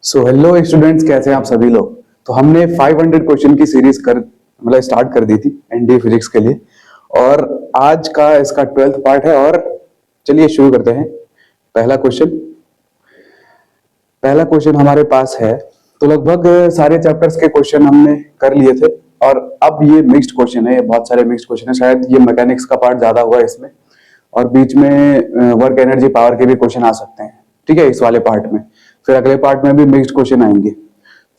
So hello students, कैसे हैं आप सभी लोग। तो हमने 500 क्वेश्चन की सीरीज स्टार्ट कर दी थी एनडीए फिजिक्स के लिए, और आज का इसका 12th पार्ट है। और चलिए शुरू करते हैं। पहला क्वेश्चन हमारे पास है। तो लगभग सारे चैप्टर्स के क्वेश्चन हमने कर लिए थे, और अब ये मिक्स्ड क्वेश्चन है। ये बहुत सारे मिक्स्ड क्वेश्चन है, शायद ये मैकेनिक्स का पार्ट ज्यादा हुआ है इसमें, और बीच में वर्क एनर्जी पावर के भी क्वेश्चन आ सकते हैं। ठीक है, इस वाले पार्ट में। फिर अगले पार्ट में भी मिक्स्ड क्वेश्चन आएंगे।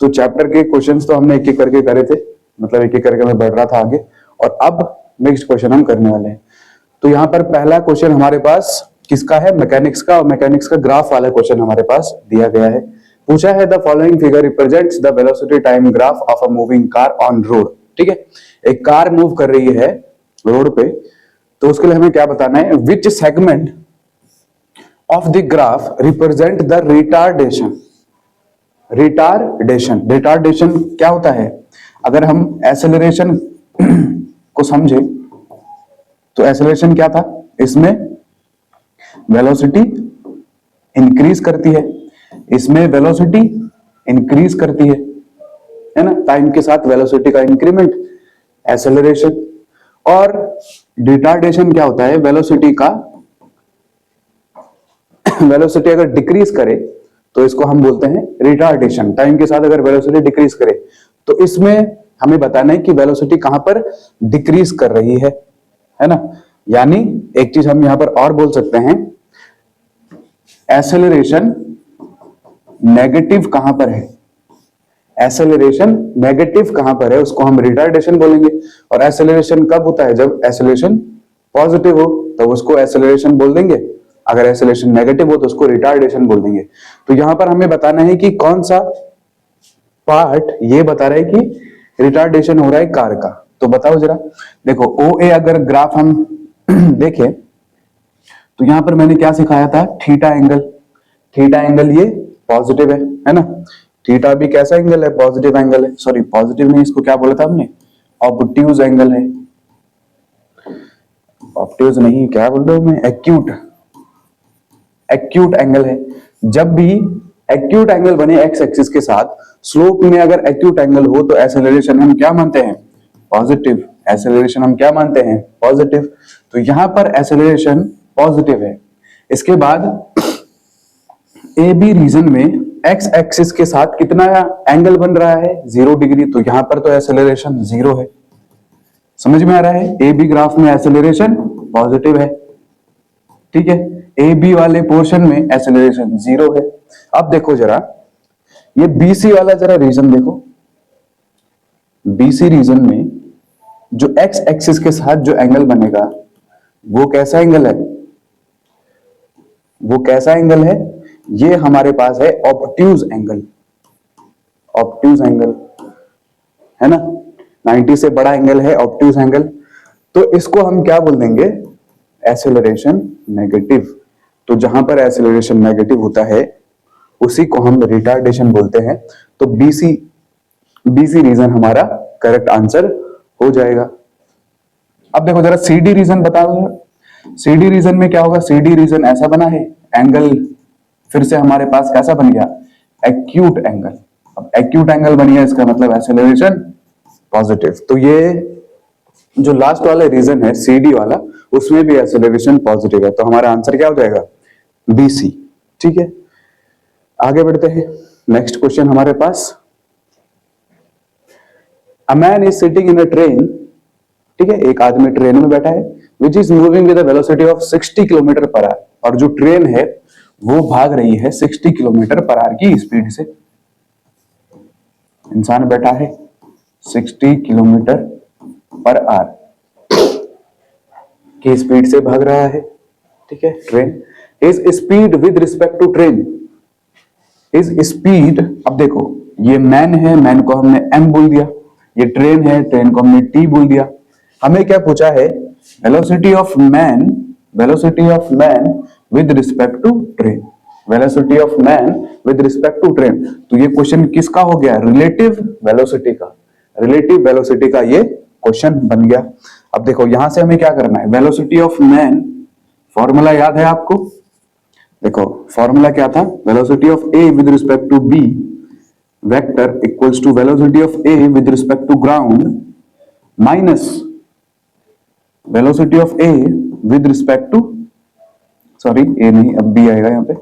तो चैप्टर के क्वेश्चंस तो हमने एक एक करके करे थे, मतलब एक एक करके मैं बढ़ रहा था आगे, और अब मिक्स्ड क्वेश्चन हम करने वाले हैं। तो यहाँ पर पहला क्वेश्चन हमारे पास किसका है? मैकेनिक्स का। और मैकेनिक्स का ग्राफ वाला क्वेश्चन हमारे पास दिया गया है। पूछा है the following figure represents the velocity time graph of a moving car on road. ठीक है, एक कार मूव कर रही है रोड पे, तो उसके लिए हमें क्या बताना है? विच segment of the graph represent the retardation. Retardation क्या होता है? अगर हम एक्सेलरेशन को समझे तो एक्सेलरेशन क्या था? इसमें वेलोसिटी इंक्रीज करती है, इसमें वेलोसिटी इंक्रीज करती है ना, टाइम के साथ वेलोसिटी का इंक्रीमेंट, एक्सेलरेशन। और रिटार्डेशन क्या होता है? वेलोसिटी अगर डिक्रीज करे तो इसको हम बोलते हैं रिटार्डेशन। टाइम के साथ अगर वेलोसिटी डिक्रीज करे तो इसमें हमें बताना है कि वेलोसिटी कहां पर डिक्रीज कर रही है ना। यानी एक चीज हम यहां पर और बोल सकते हैं, एक्सेलरेशन नेगेटिव कहां पर है? एक्सेलरेशन नेगेटिव कहां पर है उसको हम रिटार्डेशन बोलेंगे। और एक्सेलरेशन कब होता है? जब एक्सेलरेशन पॉजिटिव हो तो उसको एक्सेलरेशन बोल देंगे, अगर एक्सेलरेशन नेगेटिव हो तो उसको रिटार्डेशन बोल देंगे। तो यहां पर हमें बताना है कि कौन सा पार्ट ये बता रहा है कि रिटार्डेशन हो रहा है कार का। तो बताओ जरा। देखो, ओ ए अगर ग्राफ हम देखें तो यहां पर मैंने क्या सिखाया था? Theta angle. थीटा एंगल ये पॉजिटिव है ना। थीटा भी कैसा एंगल है? पॉजिटिव एंगल है। सॉरी, पॉजिटिव नहीं, इसको क्या बोला था हमने? ऑब्ट्यूज एंगल है। ऑब्ट्यूज नहीं, क्या बोल रहा हूं मैं? एक्यूट एंगल है। जब भी एक्यूट एंगल बने एक्स एक्सिस के साथ, स्लोप में अगर एक्यूट एंगल हो तो एक्सेलरेशन हम क्या मानते हैं? पॉजिटिव। एक्सेलरेशन हम क्या मानते हैं? पॉजिटिव। तो यहां पर एक्सेलरेशन पॉजिटिव है। इसके बाद ए बी रीजन में एक्स एक्सिस के साथ कितना एंगल बन रहा है? 0 डिग्री। तो यहां पर तो एक्सेलरेशन 0 है। समझ में आ रहा है? ए बी ग्राफ में एक्सेलरेशन पॉजिटिव है। ठीक है, ए बी वाले पोर्शन में एक्सेलरेशन 0 है। अब देखो जरा, ये बीसी वाला जरा रीजन देखो। बीसी रीजन में जो एक्स एक्सिस के साथ जो एंगल बनेगा वो कैसा एंगल है? वो कैसा एंगल है? ये हमारे पास है ऑब्ट्यूज एंगल। ऑब्ट्यूज एंगल है ना, 90 से बड़ा एंगल है ऑब्ट्यूज एंगल। तो इसको हम क्या बोल देंगे? Acceleration negative. तो जहां पर एक्सेलरेशन नेगेटिव होता है उसी को हम रिटार्डेशन बोलते हैं। तो बीसी रीजन हमारा करेक्ट आंसर हो जाएगा। अब देखो जरा सीडी रीजन बता दो। सीडी रीजन में क्या होगा? सीडी रीजन ऐसा बना है, एंगल फिर से हमारे पास कैसा बन गया? Acute angle. अब एक्यूट एंगल बन गया, इसका मतलब एक्सेलरेशन पॉजिटिव। तो ये जो लास्ट वाला रीजन है सीडी वाला, उसमें भी एक्सेलरेशन पॉजिटिव है। तो हमारा आंसर क्या हो जाएगा? बीसी। ठीक है, आगे बढ़ते हैं। नेक्स्ट क्वेश्चन हमारे पास, a man is sitting in a train. ठीक है, एक आदमी ट्रेन में बैठा है, which is moving with a velocity of 60 kilometre per hour. और जो ट्रेन है वो भाग रही है 60 किलोमीटर पर आवर की स्पीड से। इंसान बैठा है 60 किलोमीटर पर आवर की स्पीड से भाग रहा है। ठीक है, train. Is speed with respect to train, is speed. अब देखो, ये मैन है, मैन को हमने एम बोल दिया। ये ट्रेन है, ट्रेन को हमने टी बोल दिया। हमें क्या पूछा है? Velocity of man with respect to train. Velocity of man with respect to train. तो ये क्वेश्चन किसका हो गया? रिलेटिव वेलोसिटी का। रिलेटिव वेलोसिटी का ये क्वेश्चन बन गया। अब देखो, यहां से हमें क्या करना है? वेलोसिटी ऑफ मैन, फॉर्मूला याद है आपको? देखो फॉर्मूला क्या था? Velocity of A with respect to B vector equals to velocity of A with respect to ground minus velocity of A with respect to, sorry A नहीं, अब B आएगा यहाँ पे,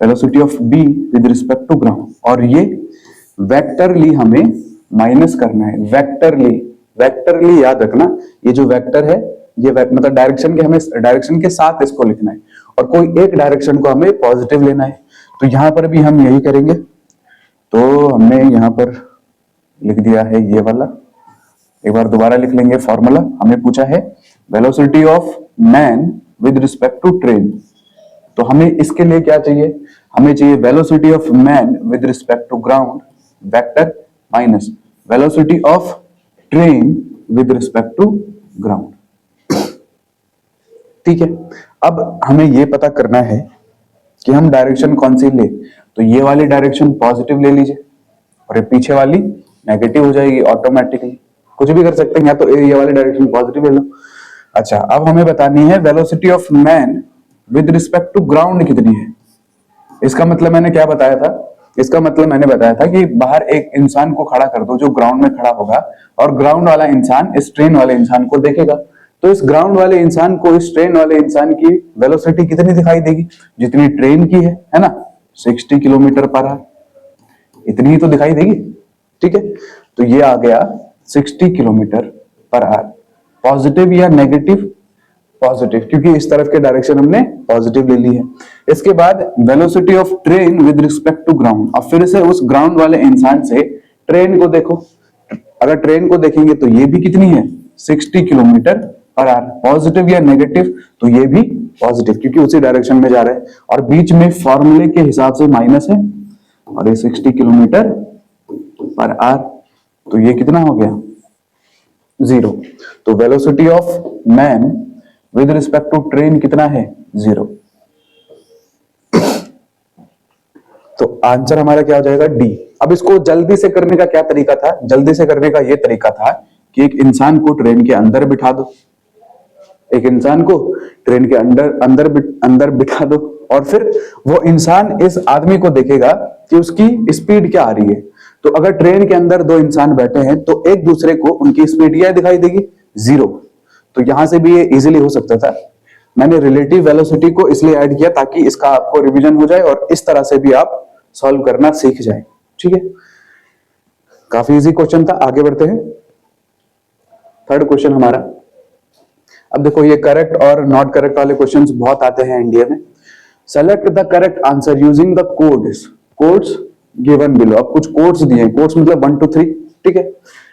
velocity of B with respect to ground. और ये vectorially हमें minus करना है, वेक्टरली याद रखना, ये जो वेक्टर है ये मतलब डायरेक्शन के, हमें डायरेक्शन के साथ इसको लिखना है और कोई एक डायरेक्शन को हमें पॉजिटिव लेना है। तो यहां पर भी हम यही करेंगे। तो हमने यहां पर लिख दिया है ये वाला, एक बार दोबारा लिख लेंगे फॉर्मूला। हमें पूछा है velocity of man with respect to train, तो हमें इसके लिए क्या चाहिए, हमें चाहिए velocity of man with respect to ground vector minus velocity of train with respect to ground. ठीक है, अब हमें यह पता करना है कि हम डायरेक्शन कौन सी ले। तो ये वाली डायरेक्शन पॉजिटिव ले लीजिए और ये पीछे वाली नेगेटिव हो जाएगी ऑटोमेटिकली, कुछ भी कर सकते हैं, या तो ये वाली डायरेक्शन पॉजिटिव ले लो। अच्छा, अब हमें बतानी है velocity of man with respect to ground कितनी है। इसका मतलब मैंने क्या बताया था, इसका मतलब मैंने बताया था कि बाहर एक इंसान को खड़ा कर दो जो ग्राउंड में खड़ा होगा, और ग्राउंड वाला इंसान इस ट्रेन वाले इंसान को देखेगा, तो इस ग्राउंड वाले इंसान को इस ट्रेन वाले इंसान की वेलोसिटी कितनी दिखाई देगी, जितनी ट्रेन की है ना, 60 किलोमीटर पर आवर, इतनी ही तो दिखाई देगी। ठीक है, तो ये आ गया 60 किलोमीटर पर आवर। पॉजिटिव या नेगेटिव, पॉजिटिव, क्योंकि इस तरफ के डायरेक्शन हमने पॉजिटिव ले ली है। इसके बाद velocity of train with respect to ground. अब फिर से उस ग्राउंड वाले इंसान से ट्रेन को देखो, अगर ट्रेन को देखेंगे तो ये भी कितनी है, 60 किलोमीटर पर आवर। पॉजिटिव या नेगेटिव, तो ये भी पॉजिटिव, क्योंकि उसी डायरेक्शन में जा रहे हैं, और बीच में फॉर्मूले के हिसाब से माइनस है, और ये 60 किलोमीटर पर आवर, तो ये कितना हो गया, 0। तो velocity of man with respect to train कितना है, 0। तो आंसर हमारा क्या हो जाएगा, डी। अब इसको जल्दी से करने का क्या तरीका था, जल्दी से करने का ये तरीका था कि एक इंसान को ट्रेन के अंदर बिठा दो, एक इंसान को ट्रेन के अंदर बिठा दो, और फिर वो इंसान इस आदमी को देखेगा कि उसकी स्पीड क्या आ रही है। तो अगर ट्रेन के अंदर दो इंसान बैठे हैं तो एक दूसरे को उनकी स्पीड क्या दिखाई देगी, 0। तो यहां से भी ये इजीली हो सकता था। मैंने रिलेटिव वेलोसिटी को इसलिए ऐड किया ताकि इसका आपको रिवीजन हो जाए और इस तरह से भी आप सॉल्व करना सीख जाए। ठीक है, काफी इजी क्वेश्चन था। आगे बढ़ते हैं, थर्ड क्वेश्चन हमारा। अब देखो, ये करेक्ट और नॉट करेक्ट वाले क्वेश्चंस बहुत आते हैं इंडिया में। Select the correct answer using the codes given below. अब कुछ कोड्स दिए हैं, कोड्स मतलब 1 2 3। ठीक है,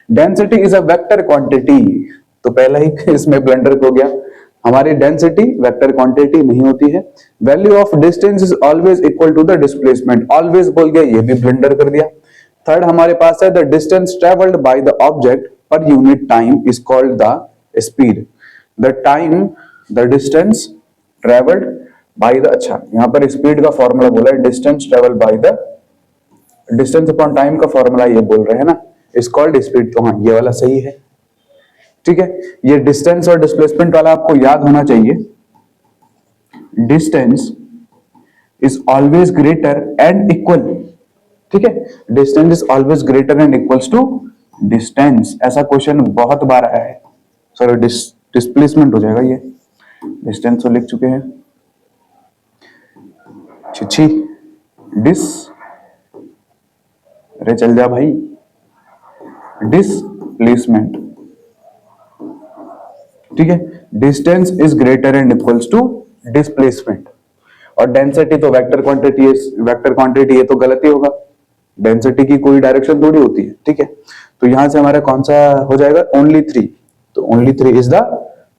density is a vector quantity, तो पहला ही इसमें ब्लंडर हो गया, हमारी डेंसिटी वेक्टर क्वांटिटी नहीं होती है। Value of distance is always equal to the displacement, always बोल गया, ये भी ब्लंडर कर दिया। थर्ड हमारे पास है the distance travelled by the object per unit time is called the speed. The distance travelled by the, अच्छा यहां पर स्पीड का फॉर्मूला बोला है, distance travelled by the, distance upon time का फॉर्मूला ये बोल रहे हैं ना, इज कॉल्ड स्पीड। तो हाँ, ये वाला सही है। ठीक है, ये डिस्टेंस और डिस्प्लेसमेंट वाला आपको याद होना चाहिए। Distance is always greater and equal, ठीक है, distance is always greater and equals to distance. ऐसा क्वेश्चन बहुत बार आया है। सॉरी, डिस्प्लेसमेंट हो जाएगा, ये डिस्टेंस तो लिख चुके हैं, छिछी डिस, अरे चल जा भाई, डिस्प्लेसमेंट। ठीक है, distance is greater and equals to displacement. और डेंसिटी तो वेक्टर क्वांटिटी है, वेक्टर क्वांटिटी है तो गलत ही होगा, डेंसिटी की कोई डायरेक्शन थोड़ी होती है। ठीक है, तो यहां से हमारा कौन सा हो जाएगा, ओनली 3। तो ओनली 3 इज द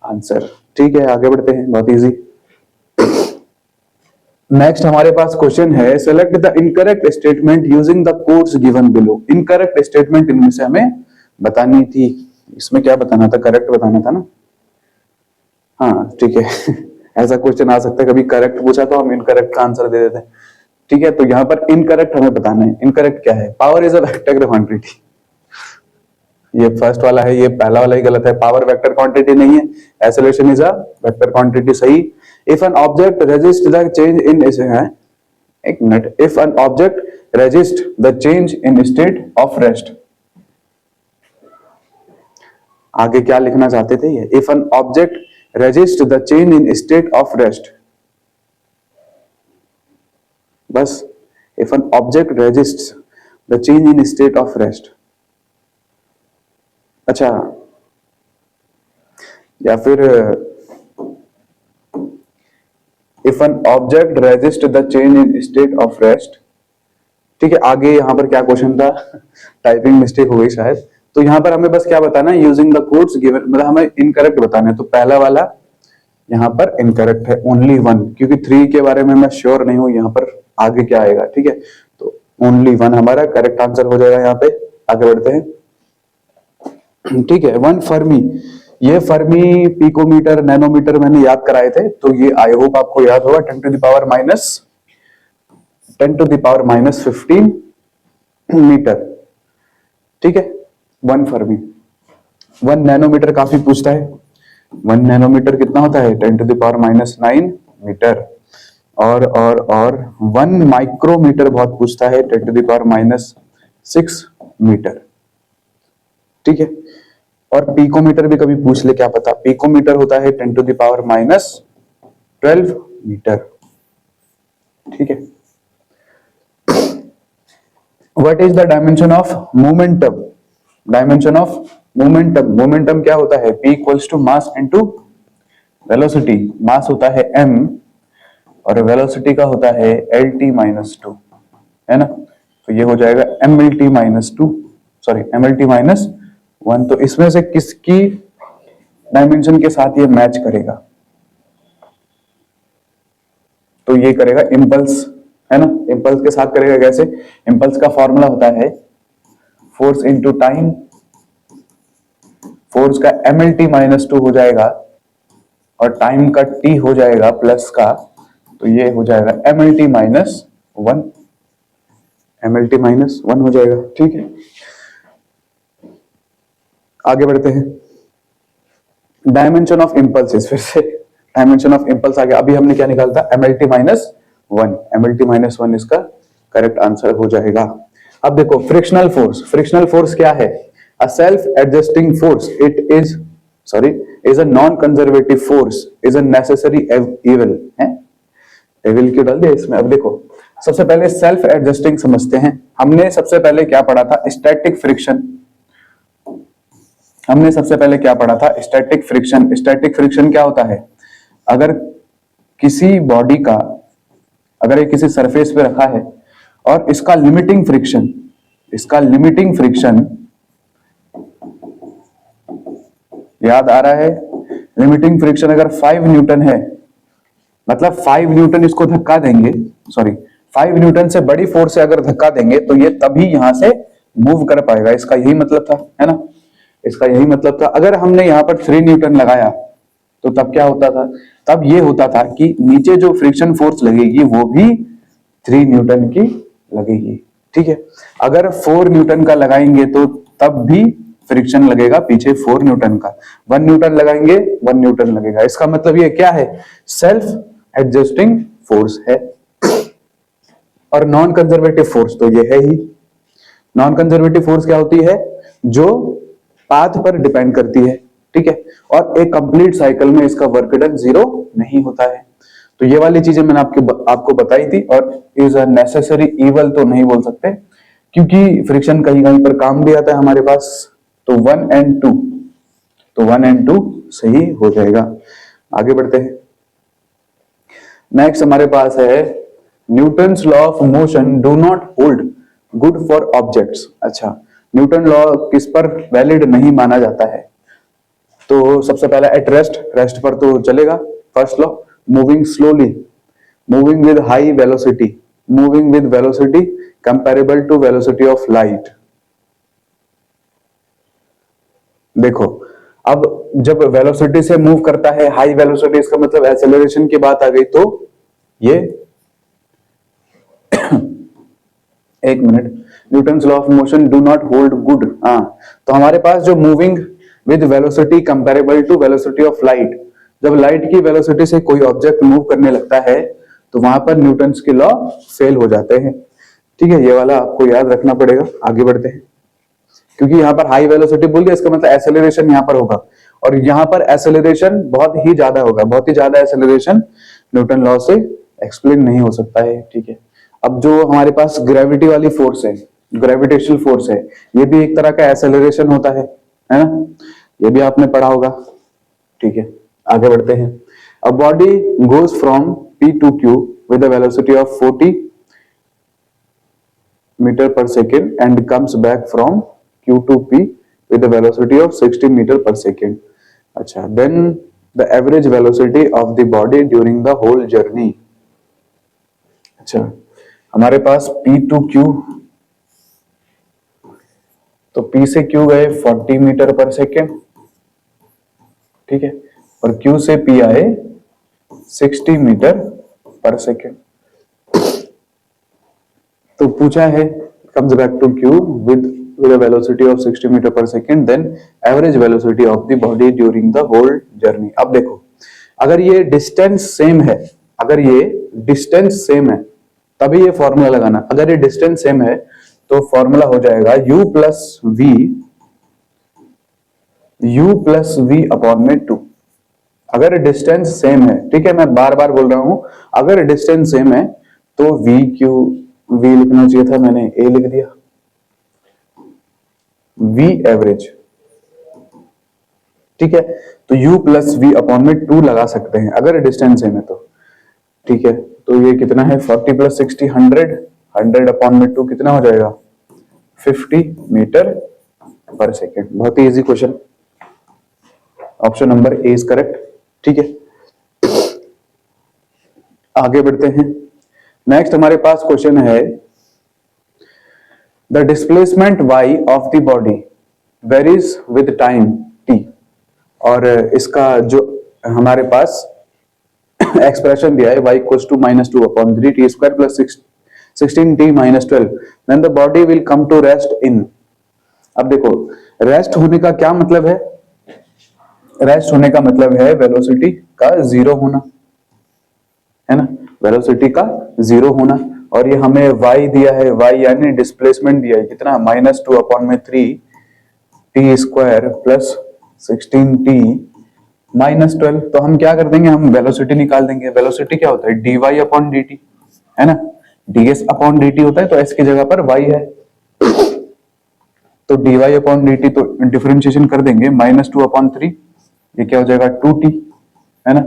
आंसर। ठीक है, आगे बढ़ते हैं, बहुत इजी। नेक्स्ट हमारे पास क्वेश्चन है, select the incorrect statement using the codes given below. Incorrect statement इनमें से हमें बतानी थी, इसमें क्या बताना था, करेक्ट बताना था ना। हाँ ठीक है ऐसा क्वेश्चन आ सकता है, कभी करेक्ट पूछा तो हम इनकरेक्ट का आंसर दे देते हैं। ठीक है, तो यहाँ पर इनकरेक्ट हमें बताना है। इनकरेक्ट क्या है, power is a vector quantity, ये फर्स्ट वाला है, ये पहला वाला ही गलत है, पावर वेक्टर क्वांटिटी नहीं है, acceleration is a vector quantity सही। If an object resist the change in एक मिनट, if an object resist the change in state of rest, आगे क्या लिखना चाहते थे ये, if an object resist the change in state of rest, बस if an object resist the change in state of rest. अच्छा, या फिर if an object resist the change in state of rest, ठीक है। आगे यहां पर क्या क्वेश्चन था, टाइपिंग मिस्टेक हो गई शायद, तो यहां पर हमें बस क्या बताना है, यूजिंग द कोड्स गिवन, मतलब हमें इनकरेक्ट बताना है। तो पहला वाला यहां पर इनकरेक्ट है, ओनली वन, क्योंकि 3 के बारे में मैं श्योर नहीं हूं यहां पर आगे क्या आएगा, ठीक है। तो ओनली वन हमारा करेक्ट आंसर हो जाएगा यहाँ पे। आगे बढ़ते हैं, ठीक है। 1 फर्मी, ये फर्मी पिकोमीटर नैनोमीटर मैंने याद कराए थे, तो ये आई होप आपको याद होगा, 10 to the power minus 15 metre, ठीक है। 1 फर्मी। 1 नैनोमीटर काफी पूछता है, 1 नैनोमीटर कितना होता है, 10 to the power minus 9 metre. और 1 माइक्रोमीटर बहुत पूछता है, 10 to the power minus 6 metre, ठीक है। और पिकोमीटर भी कभी पूछ ले, क्या पता, पिकोमीटर होता है 10 to the power minus 12 metre, ठीक है। What is the dimension of momentum, dimension of momentum, momentum क्या होता है, P equals to mass into velocity, mass होता है m और वेलोसिटी का होता है LT माइनस 2, है ना। तो ये हो जाएगा MLT minus 2, sorry MLT minus 1। तो इसमें से किसकी डायमेंशन के साथ ये मैच करेगा, तो ये करेगा इम्पल्स, है ना, इम्पल्स के साथ करेगा। कैसे, इम्पल्स का फॉर्मूला होता है फोर्स इनटू टाइम, फोर्स का MLT माइनस 2 हो जाएगा और टाइम का T हो जाएगा प्लस का, तो ये हो जाएगा MLT माइनस 1, MLT माइनस 1 हो जाएगा, ठीक है। आगे बढ़ते हैं, डायमेंशन ऑफ इम्पल्स, फिर से डायमेंशन ऑफ इम्पल्स आ गया। अभी हमने क्या निकाला था, MLT माइनस 1, MLT माइनस 1 इसका करेक्ट आंसर हो जाएगा। अब देखो फ्रिक्शनल फोर्स, फ्रिक्शनल फोर्स क्या है, a self adjusting force, it is is a non conservative force, is a necessary evil, है, एविल क्यों डाल दिया इसमें। अब देखो सबसे पहले सेल्फ एडजस्टिंग समझते हैं। हमने सबसे पहले क्या पढ़ा था, स्टैटिक फ्रिक्शन, हमने सबसे पहले क्या पढ़ा था, स्टैटिक फ्रिक्शन। स्टैटिक फ्रिक्शन क्या होता है, अगर किसी बॉडी का, अगर ये किसी सरफेस पे रखा है और इसका लिमिटिंग फ्रिक्शन, इसका लिमिटिंग फ्रिक्शन याद आ रहा है, लिमिटिंग फ्रिक्शन अगर 5 न्यूटन है, मतलब 5 न्यूटन इसको धक्का देंगे, 5 न्यूटन से बड़ी फोर्स से अगर धक्का देंगे तो ये तभी यहां से मूव कर पाएगा, इसका यही मतलब था, है ना, इसका यही मतलब था। अगर हमने यहाँ पर 3 न्यूटन लगाया तो तब क्या होता था, तब ये होता था कि नीचे जो फ्रिक्शन फोर्स लगेगी वो भी 3 न्यूटन की लगेगी, ठीक है। अगर 4 न्यूटन का लगाएंगे तो तब भी फ्रिक्शन लगेगा पीछे 4 न्यूटन का, 1 न्यूटन लगाएंगे 1 न्यूटन लगेगा। इसका मतलब ये क्या है, सेल्फ एडजस्टिंग फोर्स है। और नॉन कंजर्वेटिव फोर्स तो ये है ही, नॉन कंजर्वेटिव फोर्स क्या होती है, जो पाथ पर डिपेंड करती है, ठीक है। और एक कंप्लीट साइकिल में इसका वर्क डन 0 नहीं होता है। तो ये वाली चीजें मैंने आपको बताई थी। और इज अ नेसेसरी इवल तो नहीं बोल सकते, क्योंकि फ्रिक्शन कहीं कहीं पर काम भी आता है हमारे पास। तो 1 और 2, तो 1 और 2 सही हो जाएगा। आगे बढ़ते हैं, नेक्स्ट हमारे पास है Newton's law of motion do not hold good for objects. अच्छा, न्यूटन लॉ किस पर वैलिड नहीं माना जाता है, तो सबसे पहला एट रेस्ट, रेस्ट पर तो चलेगा। First law, moving slowly, moving with high velocity, moving with velocity comparable to velocity of light. देखो अब जब वेलोसिटी से मूव करता है हाई वेलोसिटी, इसका मतलब एक्सेलरेशन की बात आ गई, तो ये एक minute, newton's law of motion do not hold good. हाँ, तो हमारे पास जो moving with velocity comparable to velocity of light, जब लाइट की वेलोसिटी से कोई ऑब्जेक्ट मूव करने लगता है तो वहां पर न्यूटन्स के लॉ फेल हो जाते हैं। ठीक है, ये वाला आपको याद रखना पड़ेगा। आगे बढ़ते हैं, क्योंकि यहाँ पर हाई वेलोसिटी बोल दिया, इसका मतलब एक्सेलरेशन यहाँ पर होगा, और यहाँ पर एक्सेलरेशन बहुत ही ज्यादा होगा, बहुत ही ज्यादा एक्सेलरेशन न्यूटन लॉ से एक्सप्लेन नहीं हो सकता है। ठीक है, अब जो हमारे पास ग्रेविटी वाली फोर्स है, ग्रेविटेशनल फोर्स है, ये भी एक तरह का एक्सेलरेशन होता है ना, ये भी आपने पढ़ा होगा। ठीक है, आगे बढ़ते हैं। A body goes from P to Q with a velocity of 40 meter per second and comes back from Q to P with a velocity of 60 meter per second. अच्छा, then the average velocity of the body during the whole journey. अच्छा, हमारे पास P to Q, तो P से Q गए 40 metre per second, ठीक है, और Q से P आए 60 मीटर पर सेकेंड। तो पूछा है comes back to Q with a velocity of 60 metre per second, then average velocity of the body during the whole journey। अब देखो, अगर ये डिस्टेंस सेम है, अगर ये डिस्टेंस सेम है तभी ये फॉर्मूला लगाना। अगर ये डिस्टेंस सेम है तो फॉर्मूला हो जाएगा u प्लस v अपॉन में 2। अगर डिस्टेंस सेम है, ठीक है, मैं बार बार बोल रहा हूं, अगर डिस्टेंस सेम है तो v लिखना चाहिए था, मैंने a लिख दिया, v एवरेज। ठीक है, तो u प्लस v अपॉन में 2 लगा सकते हैं अगर डिस्टेंस सेम है तो। ठीक है, तो ये कितना है 40 प्लस 60 100 अपॉन में 2 कितना हो जाएगा 50 मीटर पर सेकेंड। बहुत ही easy question, option number A is correct. ठीक है, आगे बढ़ते हैं। नेक्स्ट हमारे पास क्वेश्चन है, the displacement y of the body varies with time t। और इसका जो हमारे पास एक्सप्रेशन दिया है y equals to -2 upon 3t square plus 16t minus 12, then the body will come to rest in. अब देखो, रेस्ट होने का क्या मतलब है, रेस्ट होने का मतलब है वेलोसिटी का जीरो होना, है ना, वेलोसिटी का जीरो होना। और ये हमें y दिया है, y यानी डिस्प्लेसमेंट दिया है कितना -2 अपॉन में 3t square plus 16t minus 12। तो हम क्या कर देंगे, हम वेलोसिटी निकाल देंगे। वेलोसिटी क्या होता है dy अपॉन dt, है ना, ds अपॉन dt होता है, तो s की जगह पर y है, तो dy अपॉन dt, तो डिफरेंशिएशन कर देंगे -2 अपॉन 3, ये क्या हो जाएगा 2t, है ना,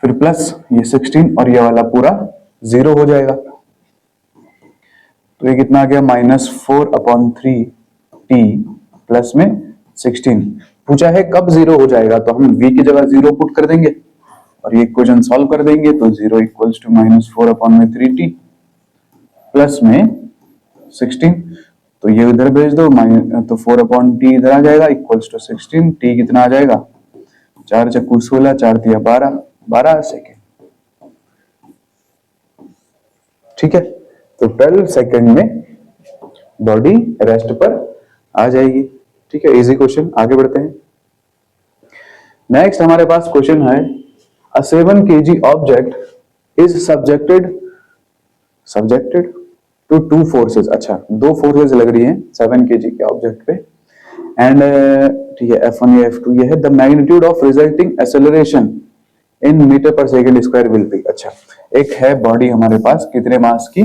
फिर प्लस ये 16 और ये वाला पूरा जीरो हो जाएगा, तो ये कितना आ गया -4 अपॉन 3t प्लस में 16। पूछा है कब जीरो हो जाएगा, तो हम v की जगह जीरो पुट कर देंगे और ये इक्वेशन सॉल्व कर देंगे, तो 0 इक्वल्स टू -4 अपॉन में 3t प्लस में 16, तो ये इधर भेज दो, तो 4 अपॉन t इधर आ जाएगा इक्वल्स टू 16, t कितना आ जाएगा 4 चक्कू 16, 4 दिया 12 सेकेंड। ठीक है, तो 12 सेकेंड में बॉडी रेस्ट पर आ जाएगी। ठीक है, इजी क्वेश्चन। आगे बढ़ते हैं। नेक्स्ट हमारे पास क्वेश्चन है, a 7 kg object is subjected to 2 forces. अच्छा, 2 फोर्सेस लग रही हैं 7 kg के ऑब्जेक्ट पे, एंड ठीक है F1 या F2 ये है, the magnitude of resulting acceleration in metre per second square will be. अच्छा, एक है बॉडी हमारे पास, कितने मास की,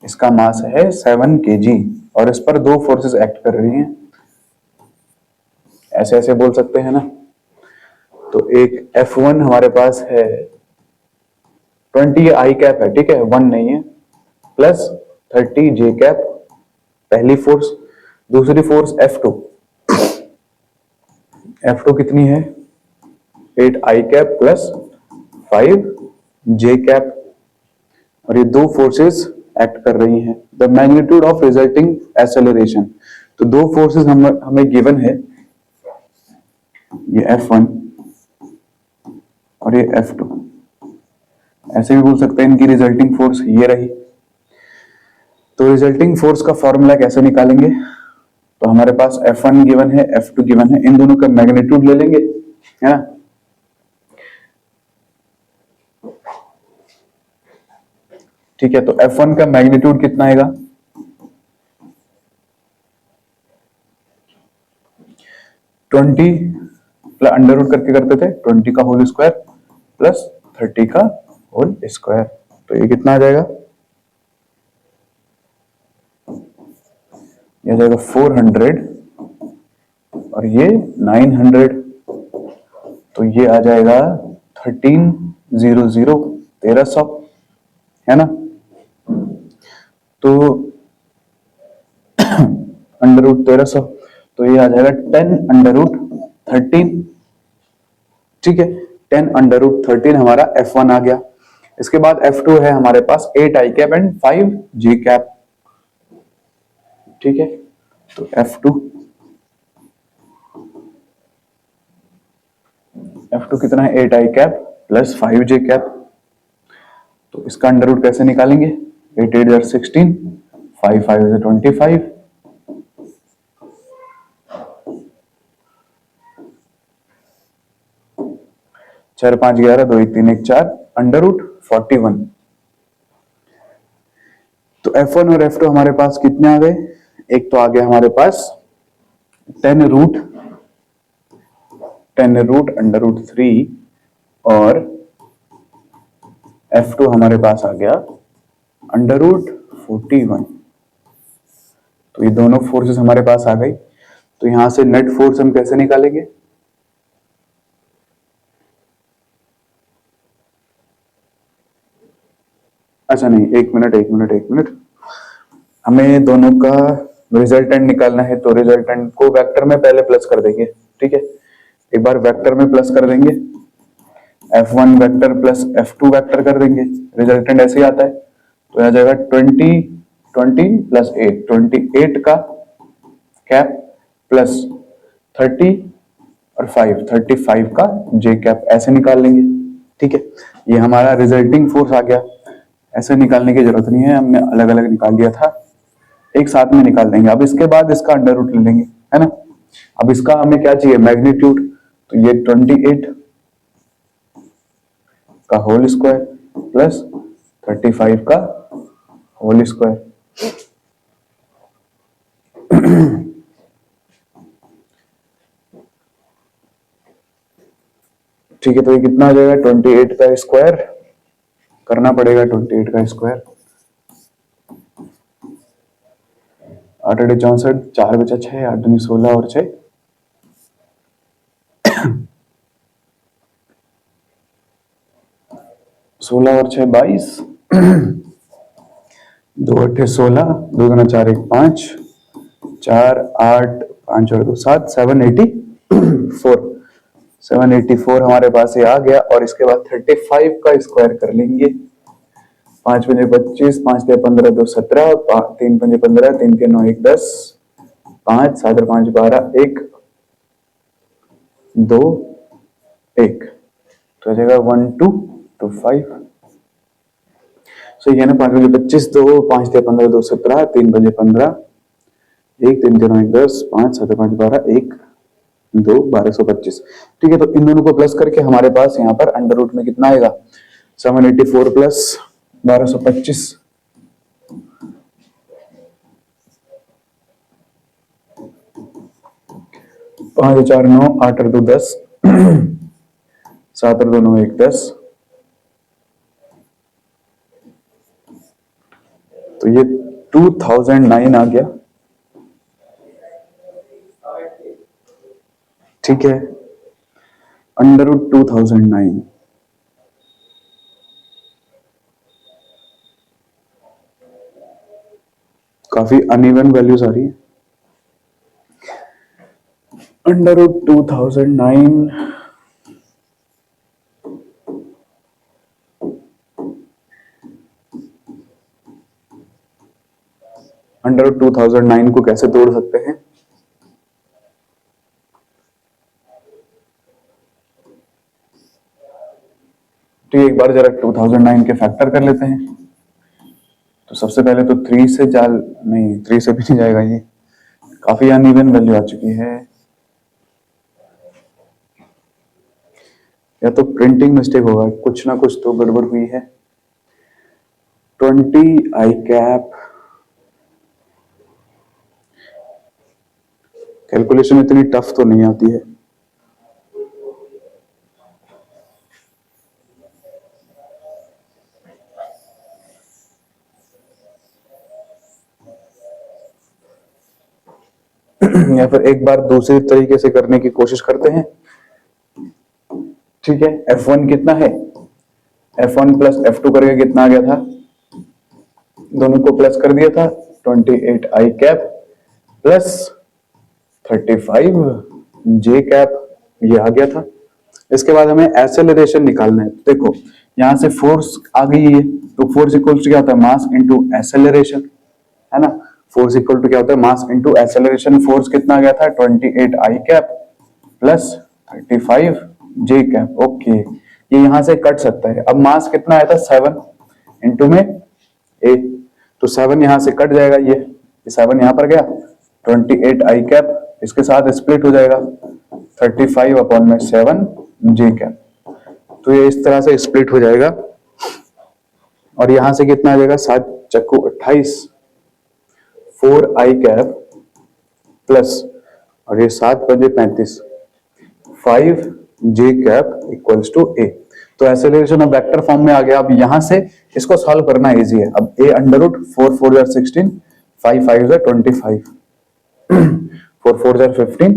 इसका मास है 7 kg और इस पर 2 फोर्सेस एक्ट कर रही हैं, ऐसे ऐसे बोल सकते हैं ना। तो एक F1 हमारे पास है 20 आई कैप है, ठीक है, 1 नहीं है, प्लस 30 जे कैप पहली फोर्स, दूसरी फोर्स F2 कितनी है 8 आई कैप प्लस 5 जे कैप, और ये 2 फोर्सेस एक्ट कर रही हैं। The magnitude of resulting acceleration, तो 2 फोर्सेस हमें गिवन है, ये F1 और ये F2, ऐसे भी बोल सकते हैं इनकी रिजल्टिंग फोर्स ये रही। तो रिजल्टिंग फोर्स का फॉर्मूला कैसे निकालेंगे, तो हमारे पास F1 गिवन है, F2 गिवन है, इन दोनों का मैग्नीट्यूड ले लेंगे, है ना। ठीक है, तो F1 का मैग्नीट्यूड कितना आएगा, 20 अंडर रूट करके करते थे, 20 का होल स्क्वायर प्लस 30 का होल स्क्वायर, तो ये कितना आ जाएगा, ये आ जाएगा 400 और ये 900, तो ये आ जाएगा 1300, 1300, है ना। तो अंडर रूट 1300, तो ये आ जाएगा 10 अंडर रूट 13, ठीक है, 10 अंडर रूट 13 हमारा F1 आ गया। इसके बाद F2 है हमारे पास 8 आई कैप एंड 5 जी कैप, ठीक है, तो F2 कितना है, 8 आई कैप प्लस 5 जे कैप, तो इसका अंडर रूट कैसे निकालेंगे, 8 8 are 16, 5 5 is 25, चार 5 11, 2 1 3 1 4, अंडर रूट 41। तो F1 और F2 हमारे पास कितने आ गए, एक तो आ गया हमारे पास 10 रूट अंडर रूट 3 और F2 हमारे पास आ गया अंडर रूट 41। तो ये दोनों फोर्सेस हमारे पास आ गई, तो यहां से नेट फोर्स हम कैसे निकालेंगे, अच्छा नहीं, एक मिनट, हमें दोनों का रिजल्टेंट निकालना है, तो रिजल्टेंट को वेक्टर में पहले प्लस कर देंगे, ठीक है, एक बार वेक्टर में प्लस कर देंगे, F1 vector plus F2 vector कर देंगे, रिजल्टेंट ऐसे ही आता है, तो आ जाएगा 20 प्लस 8, 28 का कैप प्लस 30 और 5, 35 का जे कैप, ऐसे निकाल लेंगे, ठीक है, ये हमारा रिजल्टिंग फोर्स आ गया। ऐसे निकालने की जरूरत नहीं है, हमने अलग अलग निकाल लिया था, एक साथ में निकाल देंगे। अब इसके बाद इसका अंडर रूट ले लेंगे, है ना। अब इसका हमें क्या चाहिए, मैग्नीट्यूड, तो ये 28 का होल स्क्वायर प्लस 35 का होल स्क्वायर, ठीक है, तो ये कितना आ जाएगा, 28 का स्क्वायर करना पड़ेगा, 28 का स्क्वायर, 8 8 64, 4 बचा 6, 8 दूनी 16 और 6, 16 और 6 22, 2 8 16, 2 दूना 4 1 5, 4 8 5 और 2 7, 784, 784 हमारे पास ये आ गया। और इसके बाद 35 का स्क्वायर कर लेंगे, 5 पंजे 25, 5 ते 15, 2 17, 3 पंजे 15, 3 के 9 1 10, 5 7 और 5 12, 1 2 1, तो आ जाएगा 1 2 2 5, सही है ना। 5 पंजे 25, 2 5 ते 15, 2 17, 3 पंजे 15, 1 3 के 9 1 10, 5 7 5 12, 1 2 1225, ठीक है। तो इन दोनों को प्लस करके हमारे पास यहाँ पर अंडर रूट में कितना आएगा, 784 प्लस 1225, 5 4 9, 8 और 2 10, 7 और 2 9 1 10, तो ये 2009 आ गया, ठीक है, अंडर रूट 2009। काफी अनइवन वैल्यूज आ रही है, अंडर रूट 2009, अंडर रूट 2009 को कैसे तोड़ सकते हैं, तो एक बार जरा 2009 के फैक्टर कर लेते हैं। तो सबसे पहले तो 3 से चाल नहीं, 3 से भी नहीं जाएगा, ये काफी अनइवन वैल्यू आ चुकी है, या तो प्रिंटिंग मिस्टेक होगा, कुछ ना कुछ तो गड़बड़ हुई है। 20 आई कैप, कैलकुलेशन इतनी टफ तो नहीं आती है। या फिर एक बार दूसरी तरीके से करने की कोशिश करते हैं। ठीक है, F1 कितना है, F1 प्लस F2 करके कितना आ गया था, दोनों को प्लस कर दिया था, 28 आई कैप प्लस 35 जे कैप, ये आ गया था। इसके बाद हमें एक्सेलरेशन निकालना है। देखो यहां से फोर्स आ गई है, तो फोर्स इक्वल टू क्या होता है, मास इनटू एक्सेलरेशन, है ना। फोर्स इक्वल टू क्या होता है, मास इनटू एक्सेलरेशन। फोर्स कितना आ गया था, 28 आई कैप प्लस 35 जे कैप। ओके, ये यहां से कट सकता है। अब मास कितना आया था, 7 इंटू में ए, तो 7 यहां से कट जाएगा, ये 7 यहां पर गया, 28 आई कैप इसके साथ स्प्लिट हो जाएगा, 35 अपॉन में 7 जे कैप, तो ये इस तरह से स्प्लिट हो जाएगा। और यहां से कितना आ जाएगा, 7 चक्कू 28, 4 आई कैप प्लस, और ये 7 पंजे 35, 5 जे कैप इक्वल्स टू ए। तो एक्सेलरेशन अब वेक्टर फॉर्म में आ गया। अब यहां से इसको सॉल्व करना इजी है। अब a अंडर रूट 4 4 जार 16, 5 5 जार 25, 4 4 जार 15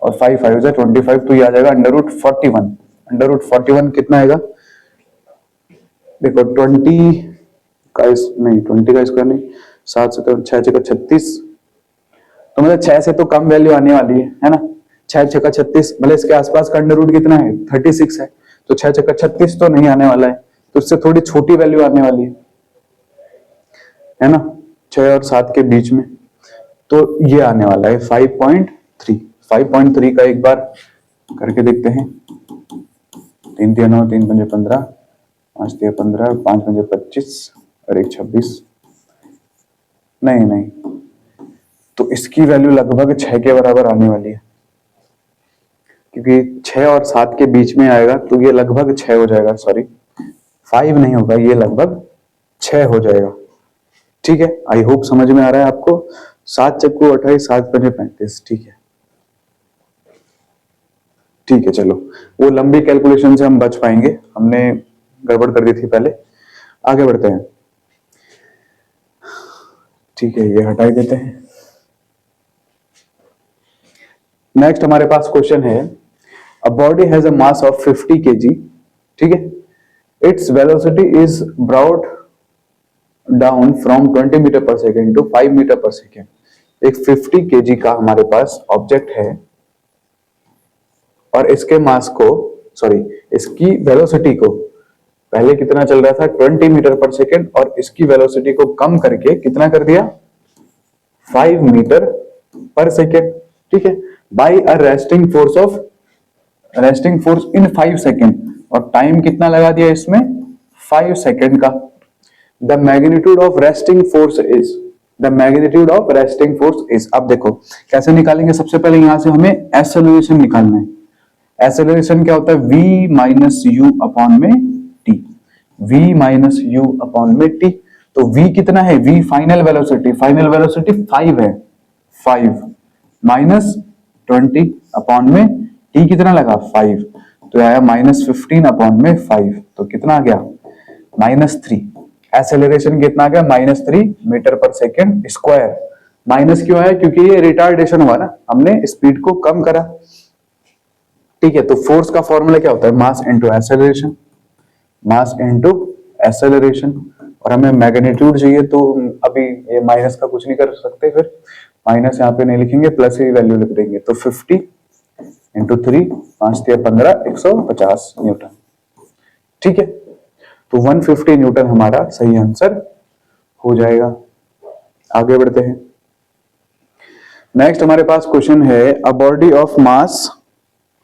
और 5 5 जार 25, तो ये आ जाएगा अंडर रूट 41। अंडर रूट 41 कितना आएगा, देखो 20 का नहीं, 20 का स्क्वायर नहीं, 7 से तो 6 6 36, तो मतलब 6 से तो कम वैल्यू आने वाली है ना। 6 6 36, मतलब इसके आसपास का अंडर रूट कितना है, 36 है, तो 6 6 36 तो नहीं आने वाला है, तो इससे थोड़ी छोटी वैल्यू आने वाली है ना, 6 और 7 के बीच में। तो ये आने वाला है 5.3। 5.3 का एक बार करके देखते हैं। 3 3 9 3 5 15, 5 3 15, 5 5 25 और 1 26, नहीं नहीं, तो इसकी वैल्यू लगभग 6 के बराबर आने वाली है, क्योंकि 6 और 7 के बीच में आएगा, तो ये लगभग 6 हो जाएगा, सॉरी 5 नहीं होगा, ये लगभग 6 हो जाएगा। ठीक है, आई होप समझ में आ रहा है आपको। 7 चक्कू 28, 7 पंजे 35, ठीक है। ठीक है, चलो वो लंबी कैलकुलेशन से हम बच पाएंगे, हमने गड़बड़ कर दी थी पहले। आगे बढ़ते हैं। ठीक है, ये हटा देते हैं। नेक्स्ट हमारे पास क्वेश्चन है, a body has a mass of 50 kg, ठीक है, its velocity is brought down from 20 metre per second to 5 metre per second. एक 50 kg का हमारे पास ऑब्जेक्ट है और इसके मास को, सॉरी इसकी वेलोसिटी को, पहले कितना चल रहा था 20 मीटर पर सेकेंड, और इसकी वेलोसिटी को कम करके कितना कर दिया 5 मीटर पर सेकेंड, ठीक है, by a resting force in 5 second, और टाइम कितना लगा दिया इसमें 5 सेकेंड का। The magnitude of resting force is, अब देखो कैसे निकालेंगे। सबसे पहले यहां से हमें एक्सेलरेशन निकालना है। एक्सेलरेशन क्या होता है, v माइनस यू अपॉन में T, v minus you upon में टी। तो v कितना है, v फाइनल वेलोसिटी 5 है, 5 माइनस 20 अपॉन में t कितना लगा 5, तो आया -15 अपॉन में 5, तो कितना आ गया -3। एक्सेलरेशन कितना आ गया -3 metre per second square. Minus क्यों है, क्योंकि ये रिटार्डेशन हुआ ना, हमने स्पीड को कम करा। ठीक है, तो फोर्स का फॉर्मूला क्या होता है, mass into acceleration, mass into acceleration. और हमें मैग्नीट्यूड चाहिए, तो अभी ये माइनस का कुछ नहीं कर सकते, फिर माइनस यहाँ पे नहीं लिखेंगे, प्लस ही वैल्यू लिख देंगे। तो 50 इंटू 3, 5 3 15, 150 न्यूटन। ठीक है, तो 150 न्यूटन हमारा सही आंसर हो जाएगा। आगे बढ़ते हैं। नेक्स्ट हमारे पास क्वेश्चन है, a body of mass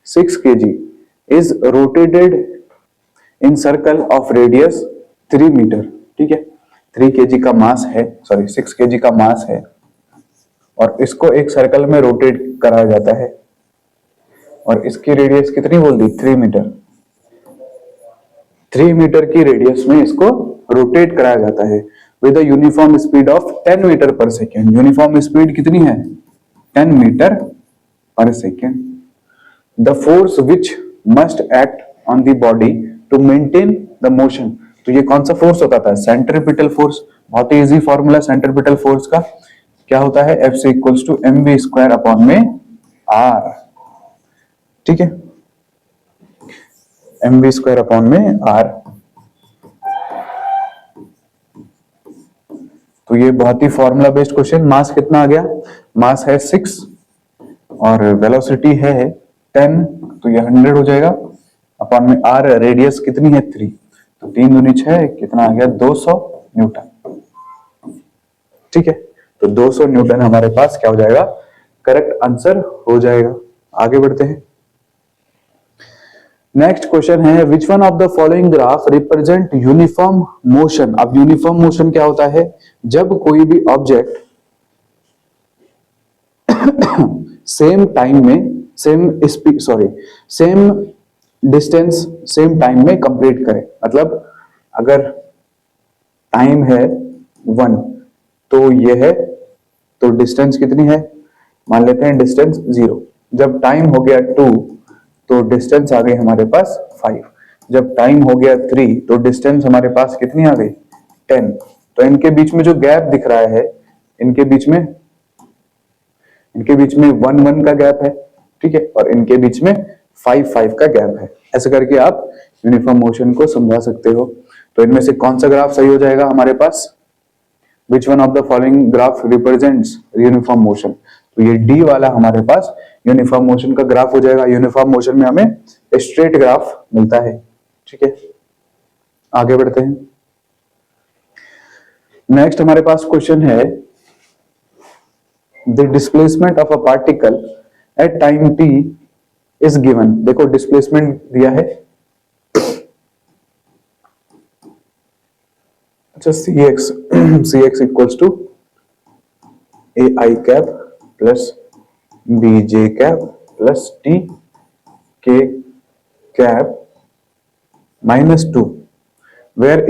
6 kg is rotated in circle of radius 3 metre. ठीक है, 3 kg का मास है, सॉरी 6 kg का मास है, और इसको एक सर्कल में रोटेट कराया जाता है, और इसकी रेडियस कितनी बोल दी 3 मीटर। 3 मीटर की रेडियस में इसको रोटेट कराया जाता है with a uniform speed of 10 metre per second. Uniform speed कितनी है? 10 metre per second. The force which must act on the body to maintain the motion. तो ये कौन सा फोर्स होता था? Centripetal force. बहुत ही इजी फॉर्मूला सेंट्रीपिटल फोर्स का क्या होता है? F C equals to M we square upon में आर। ठीक है, एम वी स्क्वायर अपॉन में आर। तो ये बहुत ही फॉर्मूला बेस्ड क्वेश्चन। मास कितना आ गया? मास है 6 और वेलोसिटी है 10, तो ये 100 हो जाएगा अपॉन में आर। रेडियस कितनी है? 3, तो 3 दूनी 6, कितना आ गया? 200 न्यूटन। ठीक है, तो 200 न्यूटन हमारे पास क्या हो जाएगा? करेक्ट आंसर हो जाएगा। आगे बढ़ते हैं। नेक्स्ट क्वेश्चन है विच one of the following graph represent uniform motion. अब यूनिफॉर्म मोशन क्या होता है? जब कोई भी ऑब्जेक्ट सेम टाइम में सेम डिस्टेंस सेम टाइम में कंप्लीट करे। मतलब अगर टाइम है 1 तो ये है, तो डिस्टेंस कितनी है? मान लेते हैं डिस्टेंस 0। जब टाइम हो गया 2 तो डिस्टेंस आ गई हमारे पास 5। जब टाइम हो गया 3 तो डिस्टेंस हमारे पास कितनी आ गई? 10। तो इनके बीच में जो गैप दिख रहा है, इनके बीच में 1 का गैप है। ठीक है, और इनके बीच में 5 का गैप है। ऐसे करके आप यूनिफॉर्म मोशन को समझा सकते हो। तो इनमें से कौन सा ग्राफ सही हो जाएगा हमारे पास? Which one of the following graph represents uniform motion? तो ये डी वाला हमारे पास यूनिफॉर्म मोशन का ग्राफ हो जाएगा। यूनिफॉर्म मोशन में हमें स्ट्रेट ग्राफ मिलता है। ठीक है, आगे बढ़ते हैं। नेक्स्ट हमारे पास क्वेश्चन है the displacement of a particle at time T is given. देखो डिस्प्लेसमेंट दिया है, अच्छा see x equals to A I cap plus B J cap plus T k cap -2 where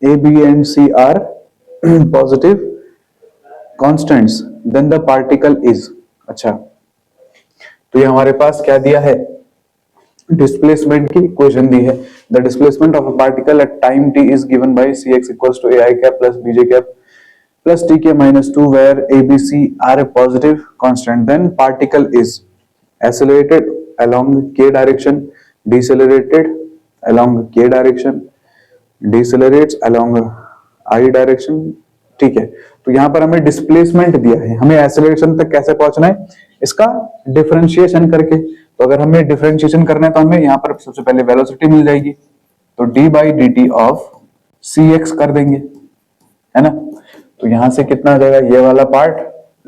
A, B and C are positive constants then the particle is। अच्छा, तो ये हमारे पास क्या दिया है? डिस्प्लेसमेंट की इक्वेशन दी है। The displacement of a particle at time T is given by C x equals to A I cap plus B J cap plus T K -2 where A, B, C are a positive constant then particle is accelerated along k direction, decelerated along k direction, decelerates along I direction. ठीक है, तो यहां पर हमें displacement दिया है, हमें acceleration तक कैसे पहुंचना है इसका डिफरेंशिएशन करके। तो अगर हमें डिफरेंशिएशन करना है तो हमें यहां पर सबसे पहले वेलोसिटी मिल जाएगी, तो D by D T of C X कर देंगे, है ना। तो यहां से कितना आ जाएगा? ये वाला पार्ट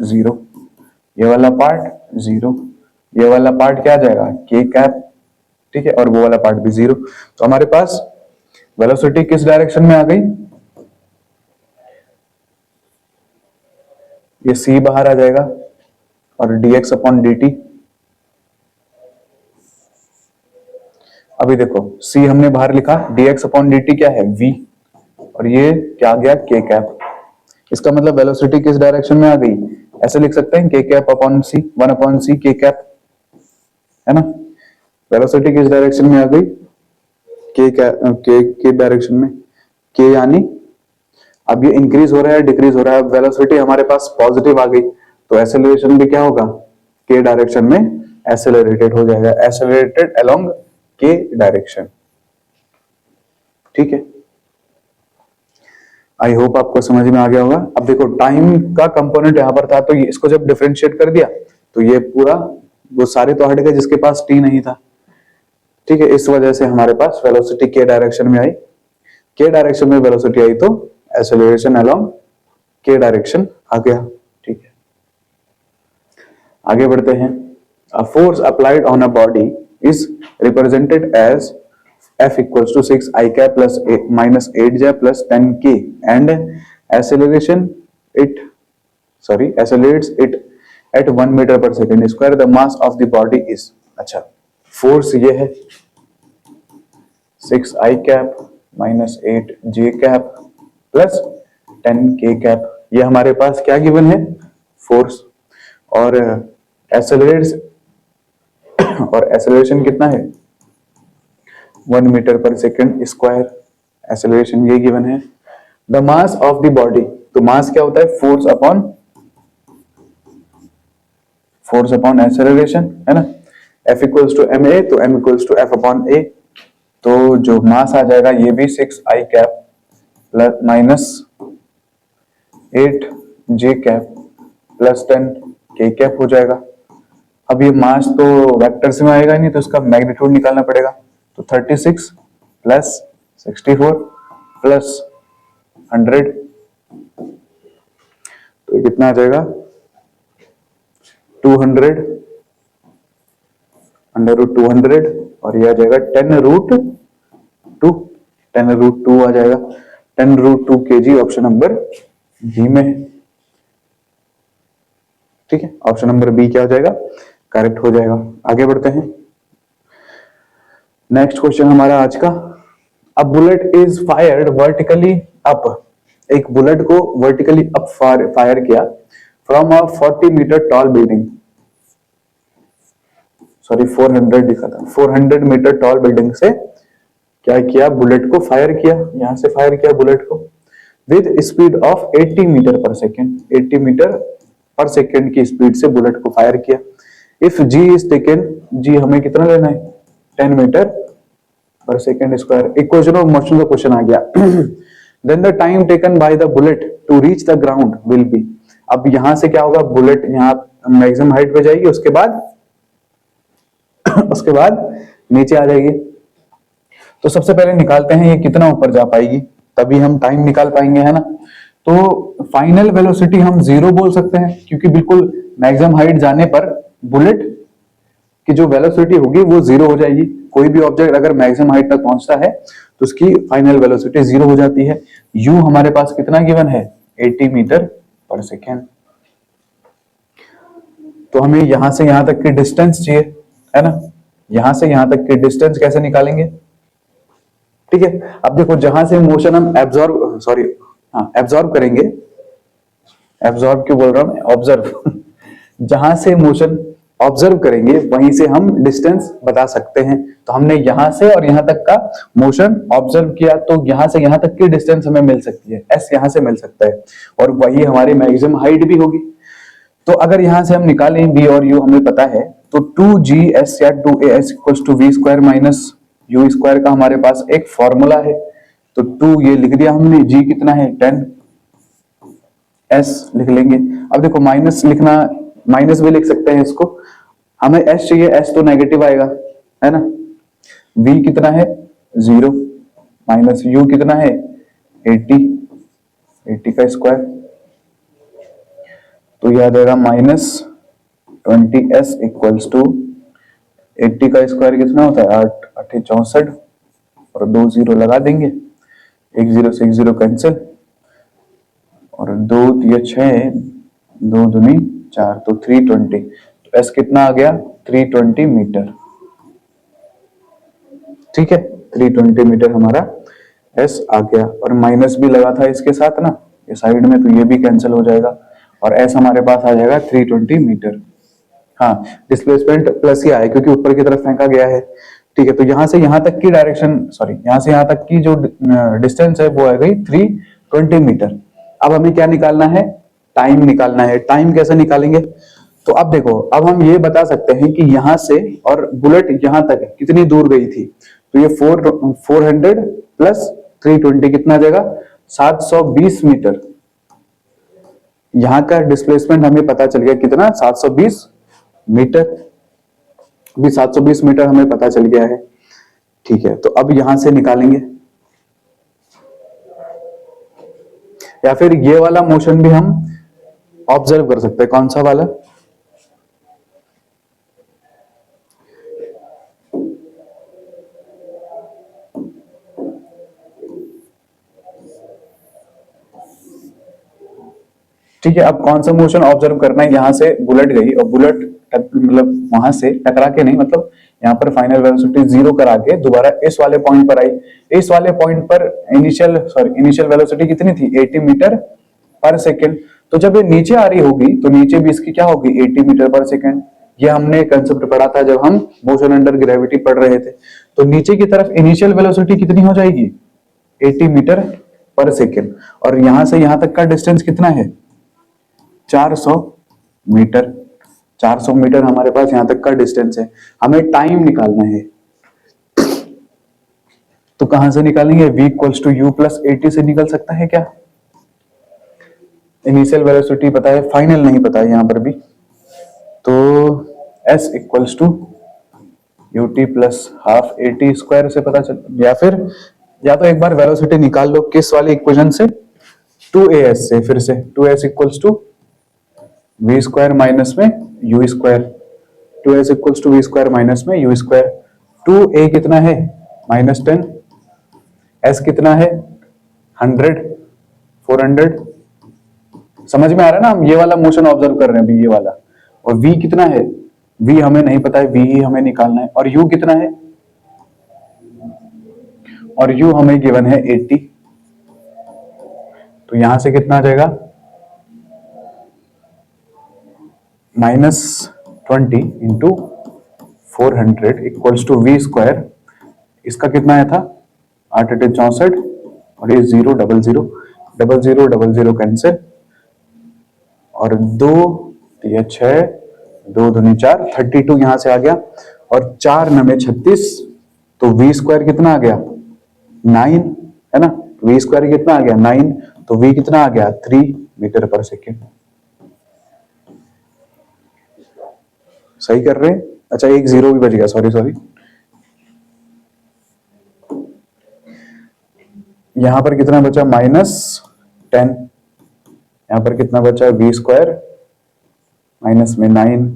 0, ये वाला पार्ट 0, ये वाला पार्ट क्या आ जाएगा? के कैप। ठीक है, और वो वाला पार्ट भी 0। तो हमारे पास वेलोसिटी किस डायरेक्शन में आ गई? ये c बाहर आ जाएगा और dx अपॉन dt। अभी देखो c हमने बाहर लिखा, dx अपॉन dt क्या है? v, और ये क्या आ गया? k cap. इसका मतलब वेलोसिटी किस डायरेक्शन में आ गई? ऐसे लिख सकते हैं k cap upon c, 1 upon c k cap, है ना। वेलोसिटी किस डायरेक्शन में आ गई? के डायरेक्शन में। के यानी अब ये इंक्रीज हो रहा है डिक्रीज हो रहा है। वेलोसिटी हमारे पास पॉजिटिव आ गई तो एक्सेलरेशन भी क्या होगा? के डायरेक्शन में एक्सेलरेटेड हो जाएगा, एक्सेलरेटेड अलोंग के डायरेक्शन। ठीक है, आई होप आपको समझ में आ गया होगा। अब देखो टाइम का कंपोनेंट यहां पर था, तो इसको जब डिफरेंशिएट कर दिया तो ये पूरा वो सारे तो हट गए जिसके पास टी नहीं था। ठीक है, इस वजह से हमारे पास वेलोसिटी के डायरेक्शन में आई, के डायरेक्शन में वेलोसिटी आई तो एक्सेलरेशन अलोंग के डायरेक्शन आ गया। ठीक है, आगे बढ़ते हैं। A force applied on a body is represented as F equals to 6 I cap plus minus 8 J plus 10 K and accelerates it at 1 meter per second square. The mass of the body is। अच्छा, force ये है, 6 i cap minus 8 j cap plus 10 k cap. ये हमारे पास क्या given है, force. और acceleration कितना है, 1 metre per second square. Acceleration ये गिवन है। The mass of the body, तो मास क्या होता है, फोर्स अपॉन एक्सेलरेशन, है ना। F equals to M A, तो M equals to F upon A. तो जो मास आ जाएगा ये भी 6 i cap plus minus 8 j cap plus 10 k cap हो जाएगा। अब ये मास तो वेक्टर से में आएगा नहीं, तो इसका मैग्नीट्यूड निकालना पड़ेगा। तो 36 प्लस 64 प्लस 100, तो ये कितना आ जाएगा, 200 अंडर रूट 200, और ये आ जाएगा 10 रूट 2 आ जाएगा। 10 root 2 kg option number B में है। ठीक है, ऑप्शन नंबर बी क्या हो जाएगा, करेक्ट हो जाएगा। आगे बढ़ते हैं। नेक्स्ट क्वेश्चन हमारा आज का, a bullet is fired vertically up, एक बुलेट को वर्टिकली अप फायर किया from a 40 metre tall building, sorry 400 लिखा था, 400 मीटर टॉल बिल्डिंग से क्या किया, बुलेट को फायर किया, यहां से फायर किया बुलेट को with speed of 80 metre per second, 80 metre per second की स्पीड से बुलेट को फायर किया। If G is taken, G हमें कितना लेना है, 10 metre per second square. Equation of motion का क्वेश्चन आ गया। Then the time taken by the bullet to reach the ground will be, अब यहां से क्या होगा, बुलेट यहाँ मैक्सिमम हाइट पे जाएगी, उसके बाद नीचे आ जाएगी। तो सबसे पहले निकालते हैं ये कितना ऊपर जा पाएगी, तभी हम टाइम निकाल पाएंगे, है ना। तो फाइनल वेलोसिटी हम 0 बोल सकते हैं, क्योंकि बिल्कुल मैक्सिमम हाइट जाने पर बुलेट की जो वेलोसिटी होगी वो 0 हो जाएगी। कोई भी ऑब्जेक्ट अगर मैक्सिमम हाइट तक पहुंचता है तो उसकी फाइनल वेलोसिटी 0 हो जाती है। यू हमारे पास कितना गिवन है, 80 मीटर पर सेकेंड। तो हमें यहां से यहां तक की डिस्टेंस चाहिए, है ना। यहां से यहां तक की डिस्टेंस कैसे निकालेंगे, ठीक है। अब देखो, जहां से मोशन हम एब्जॉर्ब करेंगे, एब्जॉर्ब क्यों बोल रहा हूं मैं, ऑब्जर्व जहां से मोशन ऑब्जर्व करेंगे वहीं से हम डिस्टेंस बता सकते हैं। तो हमने यहां से और यहां तक का मोशन ऑब्जर्व किया, तो यहां से यहां तक की डिस्टेंस हमें मिल सकती है, एस यहां से मिल सकता है, और वही हमारी मैक्सिमम हाइट भी होगी। तो अगर यहां से हम निकालें v और u हमें पता है, तो 2gs या 2as equals to v square minus u square का हमारे पास एक फॉर्मूला है। तो 2 ये लिख दिया हमने, g कितना है 10, s लिख लेंगे। अब देखो माइनस लिखना, माइनस भी लिख सकते हैं इसको, हमें s चाहिए, s तो नेगेटिव आएगा, है ना। v कितना है 0 माइनस u कितना है 80 का स्क्वायर, तो यह आ जाएगा माइनस 20s इक्वल्स टू 80 का स्क्वायर कितना होता है 8 8 64, और 2 0 लगा देंगे, 1 0 से 1 0 कैंसिल, और 2 3 6 2 दूनी 4, तो 320। तो एस कितना आ गया 320 मीटर, ठीक है। 320 मीटर हमारा एस आ गया, और माइनस भी लगा था इसके साथ ना, ये साइड में, तो ये भी कैंसिल हो जाएगा, और एस हमारे पास आ जाएगा 320 मीटर। हाँ, डिस्प्लेसमेंट प्लस ही आया क्योंकि ऊपर की तरफ फेंका गया है, ठीक है। तो यहां से यहां तक की डायरेक्शन, सॉरी यहां से यहां तक की जो डिस्टेंस है वो आ गई 320 मीटर। अब हमें क्या निकालना है, टाइम निकालना है। टाइम कैसे निकालेंगे, तो अब देखो, अब हम ये बता सकते हैं कि यहां से और बुलेट यहां तक कितनी दूर गई थी, तो ये 400 प्लस 320 कितना आ जाएगा 720 मीटर। यहां का डिस्प्लेसमेंट हमें पता चल गया कितना 720 मीटर, भी 720 मीटर हमें पता चल गया है, ठीक है। तो अब यहां से निकालेंगे, या फिर ये वाला मोशन भी हम ऑब्जर्व कर सकते हैं। कौन सा वाला, ठीक है। अब कौन सा मोशन ऑब्जर्व करना है, यहां से बुलेट गई और बुलेट मतलब वहां से टकरा के नहीं, मतलब यहाँ पर फाइनल वेलोसिटी जीरो करा के दोबारा इस वाले पॉइंट पर आई। इस वाले पॉइंट पर इनिशियल वेलोसिटी कितनी थी, 80 मीटर पर सेकेंड। तो जब ये नीचे आ रही होगी तो नीचे भी इसकी क्या होगी, 80 मीटर पर सेकेंड। ये हमने कंसेप्ट पढ़ा था जब हम मोशन अंडर ग्रेविटी पढ़ रहे थे। तो नीचे की तरफ इनिशियल वेलोसिटी कितनी हो जाएगी, 80 मीटर पर सेकेंड। और यहां से यहां तक का डिस्टेंस कितना है, 400 मीटर। 400 मीटर हमारे पास यहां तक का डिस्टेंस है। हमें टाइम निकालना है, तो कहां से निकालेंगे, v equals to U plus 80 से निकल सकता है क्या। इनिशियल वेलोसिटी पता है, फाइनल नहीं पता है यहां पर भी। तो s equals to U T plus half 80 square से पता चल, या फिर या तो एक बार वेलोसिटी निकाल लो किस वाली इक्वेशन से, 2as से। फिर से 2s equals to V square minus में U square. 2s equals to V square minus में यू स्क्वायर। 2a कितना है, -10। s कितना है, 100, 400। समझ में आ रहा है ना, हम ये वाला मोशन ऑब्जर्व कर रहे हैं अभी, ये वाला। और v कितना है, v हमें नहीं पता है, v ही हमें निकालना है। और u कितना है, और u हमें गिवन है 80। तो यहां से कितना आ जाएगा, -20 into 400 equals to V square. इसका कितना आया था, 8 8 64, और ये 0 0 0 0 0 0 0 कैंसिल, और 2 ये 6, 2 दूनी 4, 32 यहां से आ गया, और 4 9 36। तो वी स्क्वायर कितना आ गया, 9, है ना। वी स्क्वायर कितना आ गया, 9। तो वी कितना आ गया, 3 मीटर पर सेकेंड। सही कर रहे हैं। अच्छा, एक जीरो भी बच गया, सॉरी सॉरी। यहां पर कितना बचा, -10। यहां पर कितना बचा, वी स्क्वायर माइनस में 9।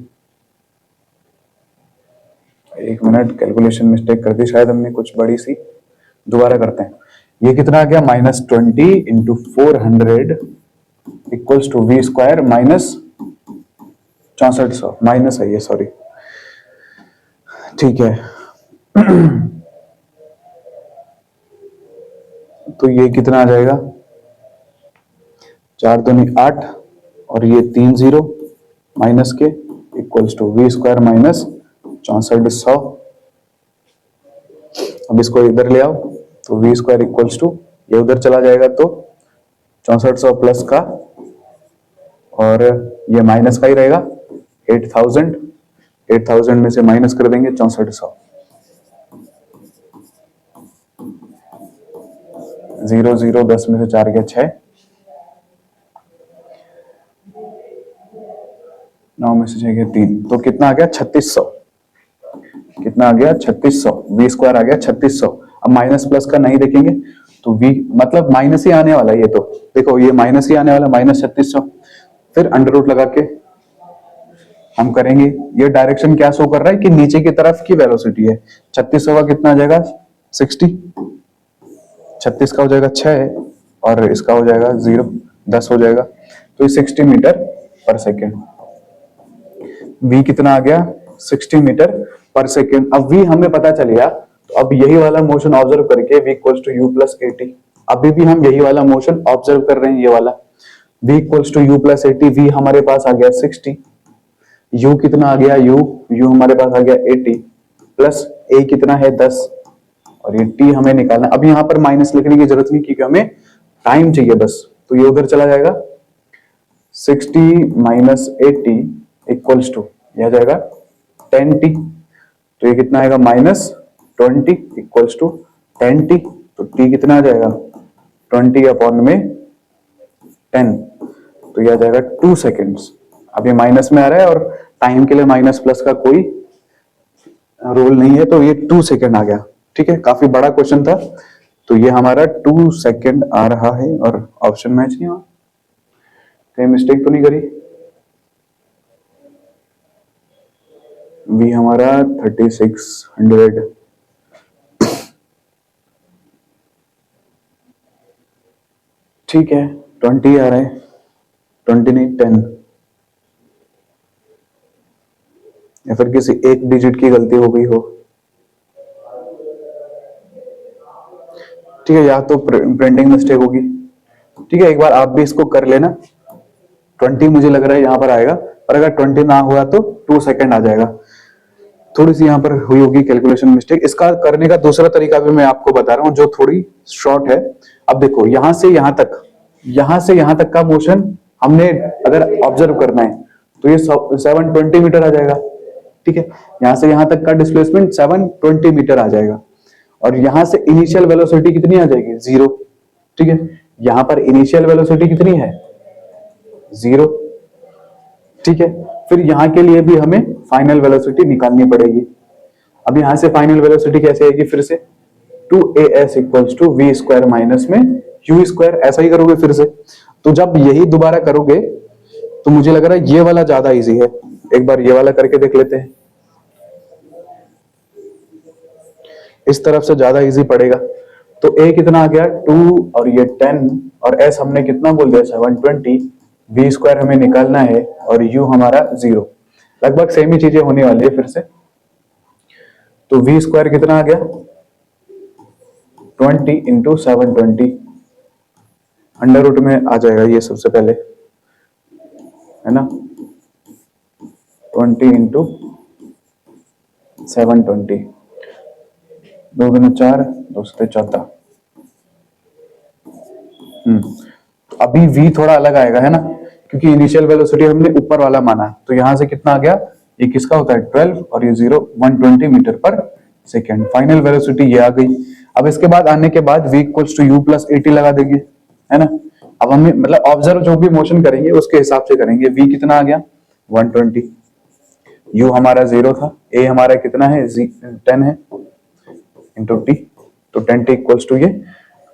एक मिनट, कैलकुलेशन मिस्टेक कर दी शायद हमने कुछ बड़ी सी, दोबारा करते हैं। ये कितना आ गया, -20 into 400 equals to V square minus 6400, minus है ये, सॉरी। ठीक है। तो ये कितना आ जाएगा, 4 दूनी 8, और ये 3 0 minus K equals to V square minus 6400। अब इसको इधर ले आओ, तो वी स्क्वायर इक्वल्स टू, ये उधर चला जाएगा तो 6400 प्लस का, और ये माइनस का ही रहेगा, 8000। 8000 में से माइनस कर देंगे 6400। 0 0 10 में से 4 गया 6, 9 में से 6 गया 3। तो कितना आ गया, 3600। कितना आ गया, 3600। वी स्क्वायर आ गया 3600। अब माइनस प्लस का नहीं देखेंगे, तो वी मतलब माइनस ही आने वाला है। ये तो देखो, ये माइनस ही आने वाला, -3600। फिर अंडर रूट लगा के हम करेंगे। ये डायरेक्शन क्या शो कर रहा है कि नीचे की तरफ की वेलोसिटी है। 3600 का कितना आ जाएगा, 60। 36 का हो जाएगा 6, और इसका हो जाएगा 0, 10 हो जाएगा। तो ये 60 मीटर पर सेकेंड। v कितना आ गया, 60 मीटर पर सेकेंड। अब v हमें पता चल गया, तो अब यही वाला मोशन ऑब्जर्व करके v equals to U plus 80। अभी भी हम यही वाला मोशन ऑब्जर्व कर रहे हैं, ये वाला। v equals to U plus 80, v हमारे पास आ गया 60। u कितना आ गया, u हमारे पास आ गया 80, प्लस a कितना है 10, और ये t हमें निकालना। अब यहाँ पर माइनस लिखने की जरूरत नहीं, क्योंकि हमें टाइम चाहिए बस। तो ये उधर चला जाएगा, 60 माइनस 80 इक्वल्स टू, यह जाएगा 10t। तो ये कितना आएगा, -20 इक्वल्स टू 10t। तो t कितना आ जाएगा, 20 अपॉन में 10। तो यह आ जाएगा 2 सेकेंड्स। अब ये माइनस में आ रहा है, और टाइम के लिए माइनस प्लस का कोई रोल नहीं है, तो ये 2 सेकेंड आ गया। ठीक है, काफी बड़ा क्वेश्चन था। तो ये हमारा 2 सेकेंड आ रहा है, और ऑप्शन मैच नहीं हुआ, कहीं मिस्टेक तो नहीं करी। वी हमारा 3600। ठीक है, 20 आ रहे हैं, 20 नहीं 10। या फिर किसी एक डिजिट की गलती हो गई हो, ठीक है, या तो प्रिंटिंग मिस्टेक होगी। ठीक है, एक बार आप भी इसको कर लेना। 20 मुझे लग रहा है यहां पर आएगा, और अगर 20 ना हुआ तो 2 सेकंड आ जाएगा। थोड़ी सी यहां पर हुई होगी कैलकुलेशन मिस्टेक। इसका करने का दूसरा तरीका भी मैं आपको बता रहा हूं जो थोड़ी शॉर्ट है। अब देखो, यहां से यहां तक, यहां से यहां तक का मोशन हमने अगर ऑब्जर्व करना है तो ये 720 मीटर आ जाएगा। ठीक है, यहां से यहां तक का डिस्प्लेसमेंट 720 मीटर आ जाएगा, और यहां से इनिशियल वेलोसिटी कितनी आ जाएगी, 0। ठीक है, यहां पर इनिशियल वेलोसिटी कितनी है, 0। ठीक है, फिर यहां के लिए भी हमें फाइनल वेलोसिटी निकालनी पड़ेगी। अब यहां से फाइनल वेलोसिटी कैसे आएगी, फिर से 2as equals to V square minus में यू स्क्वायर, ऐसा ही करोगे फिर से। तो जब यही दोबारा करोगे तो मुझे लग रहा है ये वाला ज्यादा इजी है। एक बार ये वाला करके देख लेते हैं, इस तरफ से ज्यादा इजी पड़ेगा। तो a कितना आ गया 2 और ये 10, और s हमने कितना बोल दिया 720, v स्क्वायर हमें निकालना है और u हमारा 0। लगभग सेम ही चीजें होने वाली है फिर से। तो v स्क्वायर कितना आ गया 20 इंटू 720, अंडर रूट में आ जाएगा ये सबसे पहले, है ना, 20 इंटू 720, 2 गुना 4, 2 से 14। तो अभी v थोड़ा अलग आएगा, है ना, क्योंकि इनिशियल वेलोसिटी हमने ऊपर वाला माना। तो यहां से कितना आ गया, ये किसका होता है 12, और ये 0 120 metre per second. Final velocity ये आ गई। अब इसके बाद आने के बाद v equals to U plus 80 लगा देंगे, है ना। अब हमें मतलब ऑब्जर्व जो भी मोशन करेंगे उसके हिसाब से करेंगे। v कितना आ गया 120, u हमारा 0 था, a हमारा कितना है 10 है इंटू टी, तो 10 टी इक्वल्स टू ये,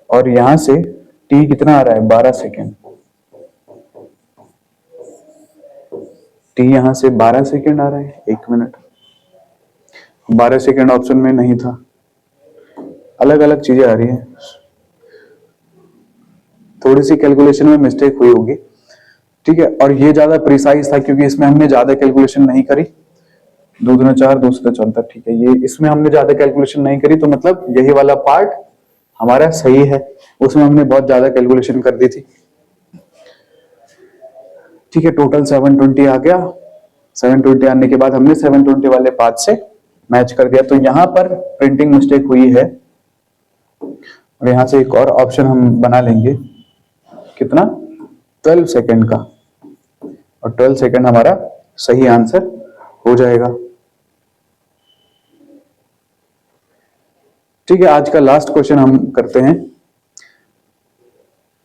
और यहां से t कितना आ रहा है 12 सेकेंड। t यहां से 12 सेकेंड आ रहा है, 1 मिनट, 12 सेकेंड ऑप्शन में नहीं था। अलग अलग चीजें आ रही हैं, थोड़ी सी कैलकुलेशन में मिस्टेक हुई होगी। ठीक है, और ये ज्यादा प्रिसाइज था क्योंकि इसमें हमने ज्यादा कैलकुलेशन नहीं करी। 2 गुना 4, 2 से 14। ठीक है, ये इसमें हमने ज्यादा कैलकुलेशन नहीं करी, तो मतलब यही वाला पार्ट हमारा सही है, उसमें हमने बहुत ज्यादा कैलकुलेशन कर दी थी। ठीक है, टोटल 720 आ गया। 720 आने के बाद हमने 720 वाले पार्ट से मैच कर दिया। तो यहां पर प्रिंटिंग मिस्टेक हुई है, और यहां से एक और ऑप्शन हम बना लेंगे, कितना 12 सेकेंड का, और 12 सेकेंड हमारा सही आंसर हो जाएगा। ठीक है, आज का लास्ट क्वेश्चन हम करते हैं।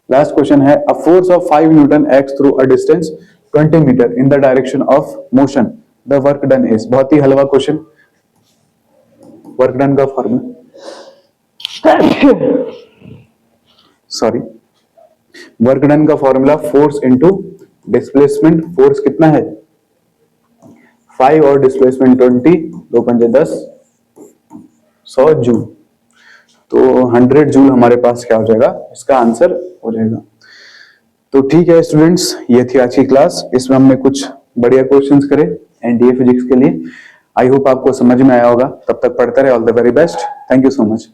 लास्ट क्वेश्चन है, a force of 5 newton act through a distance 20 metre in the direction of motion, the work done is. बहुत ही हलवा क्वेश्चन। वर्क डन का फॉर्मूला, सॉरी, वर्क डन का formula force into displacement. Force कितना है 5 और displacement 20, 2 पंजे 10, 100 joule. तो 100 जूल हमारे पास क्या हो जाएगा, इसका आंसर हो जाएगा। तो ठीक है स्टूडेंट्स, ये थी आज की क्लास। इसमें हमने कुछ बढ़िया क्वेश्चंस करे एनडीए फिजिक्स के लिए। आई होप आपको समझ में आया होगा। तब तक पढ़ते रहे। All the very best. Thank you so much.